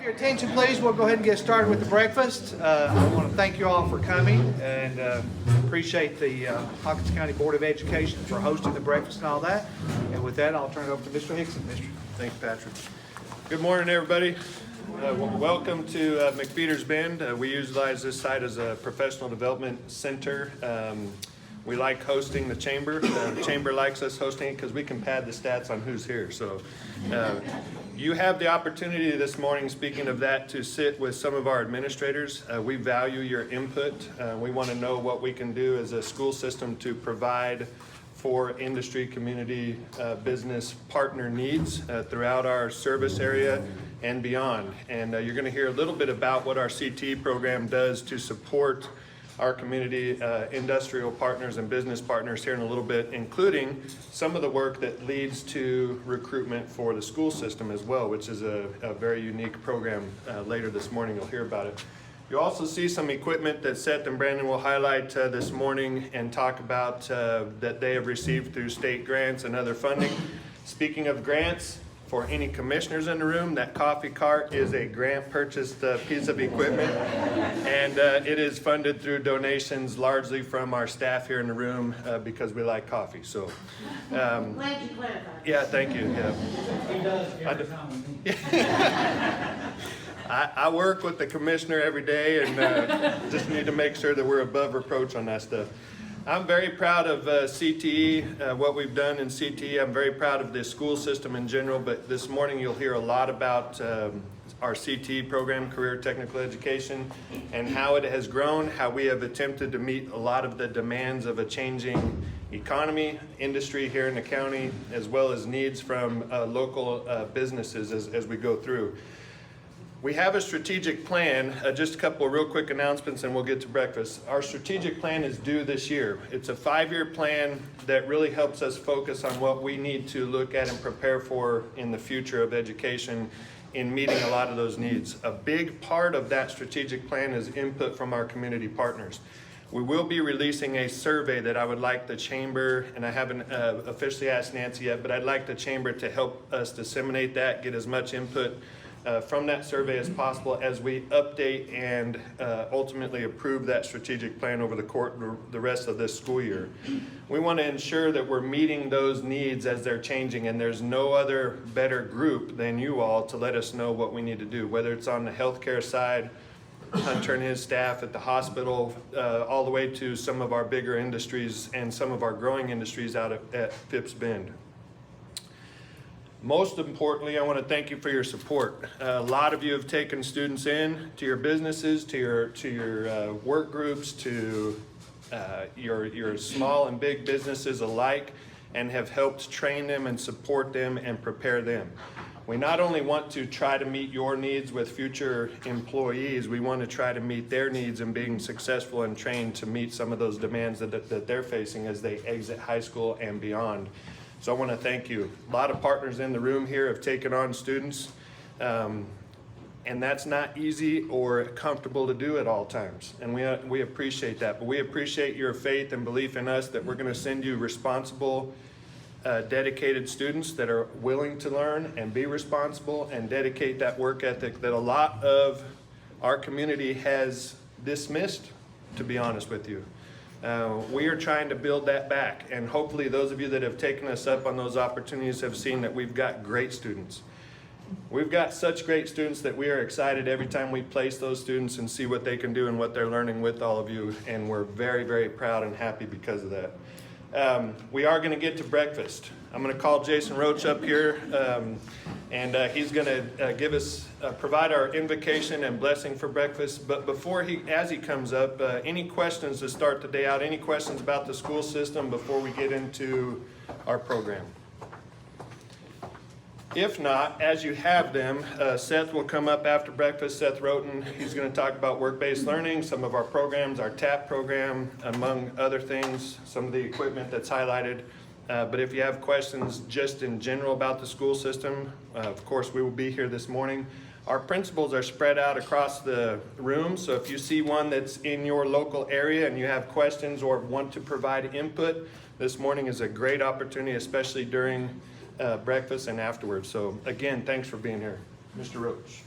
Your attention, please. We'll go ahead and get started with the breakfast. I want to thank you all for coming and appreciate the Hawkins County Board of Education for hosting the breakfast and all that. And with that, I'll turn it over to Mr. Hickson. Thanks, Patrick. Good morning, everybody. Welcome to McFeeder's Bend. We utilize this site as a professional development center. We like hosting the chamber. The chamber likes us hosting it because we can pad the stats on who's here. So you have the opportunity this morning, speaking of that, to sit with some of our administrators. We value your input. We want to know what we can do as a school system to provide for industry, community, business partner needs throughout our service area and beyond. And you're going to hear a little bit about what our CTE program does to support our community, industrial partners and business partners here in a little bit, including some of the work that leads to recruitment for the school system as well, which is a very unique program. Later this morning you'll hear about it. You'll also see some equipment that Seth and Brandon will highlight this morning and talk about that they have received through state grants and other funding. Speaking of grants, for any commissioners in the room, that coffee cart is a grant purchased piece of equipment, and it is funded through donations largely from our staff here in the room because we like coffee. So Glad you clarified. yeah, thank you. Yeah. He does every time with me. I work with the commissioner every day and just need to make sure that we're above reproach on that stuff. I'm very proud of CTE, what we've done in CTE. I'm very proud of the school system in general, but this morning you'll hear a lot about our CTE program, Career Technical Education, and how it has grown, how we have attempted to meet a lot of the demands of a changing economy, industry here in the county, as well as needs from local businesses as we go through. We have a strategic plan, just a couple of real quick announcements and we'll get to breakfast. Our strategic plan is due this year. It's a 5-year plan that really helps us focus on what we need to look at and prepare for in the future of education in meeting a lot of those needs. A big part of that strategic plan is input from our community partners. We will be releasing a survey that I would like the chamber, and I haven't officially asked Nancy yet, but I'd like the chamber to help us disseminate that, get as much input from that survey as possible as we update and ultimately approve that strategic plan over the rest of this school year. We want to ensure that we're meeting those needs as they're changing, and there's no other better group than you all to let us know what we need to do, whether it's on the healthcare side, Hunter and his staff at the hospital, all the way to some of our bigger industries and some of our growing industries out at Phipps Bend. Most importantly, I want to thank you for your support. A lot of you have taken students in to your businesses, to your work groups, to your small and big businesses alike, and have helped train them and support them and prepare them. We not only want to try to meet your needs with future employees, we want to try to meet their needs in being successful and trained to meet some of those demands that they're facing as they exit high school and beyond. So I want to thank you. A lot of partners in the room here have taken on students, and that's not easy or comfortable to do at all times. And we appreciate that. But we appreciate your faith and belief in us that we're going to send you responsible, dedicated students that are willing to learn and be responsible and dedicate that work ethic that a lot of our community has dismissed, to be honest with you. We are trying to build that back, and hopefully those of you that have taken us up on those opportunities have seen that we've got great students. We've got such great students that we are excited every time we place those students and see what they can do and what they're learning with all of you, and we're very, very proud and happy because of that. We are going to get to breakfast. I'm going to call Jason Roach up here, and he's going to give us, provide our invocation and blessing for breakfast. But as he comes up, any questions to start the day out? Any questions about the school system before we get into our program? If not, as you have them, Seth will come up after breakfast, Seth Roten. He's going to talk about work-based learning, some of our programs, our TAP program, among other things, some of the equipment that's highlighted. But if you have questions just in general about the school system, of course, we will be here this morning. Our principals are spread out across the room, so if you see one that's in your local area and you have questions or want to provide input, this morning is a great opportunity, especially during breakfast and afterwards. So again, thanks for being here. Mr. Roach.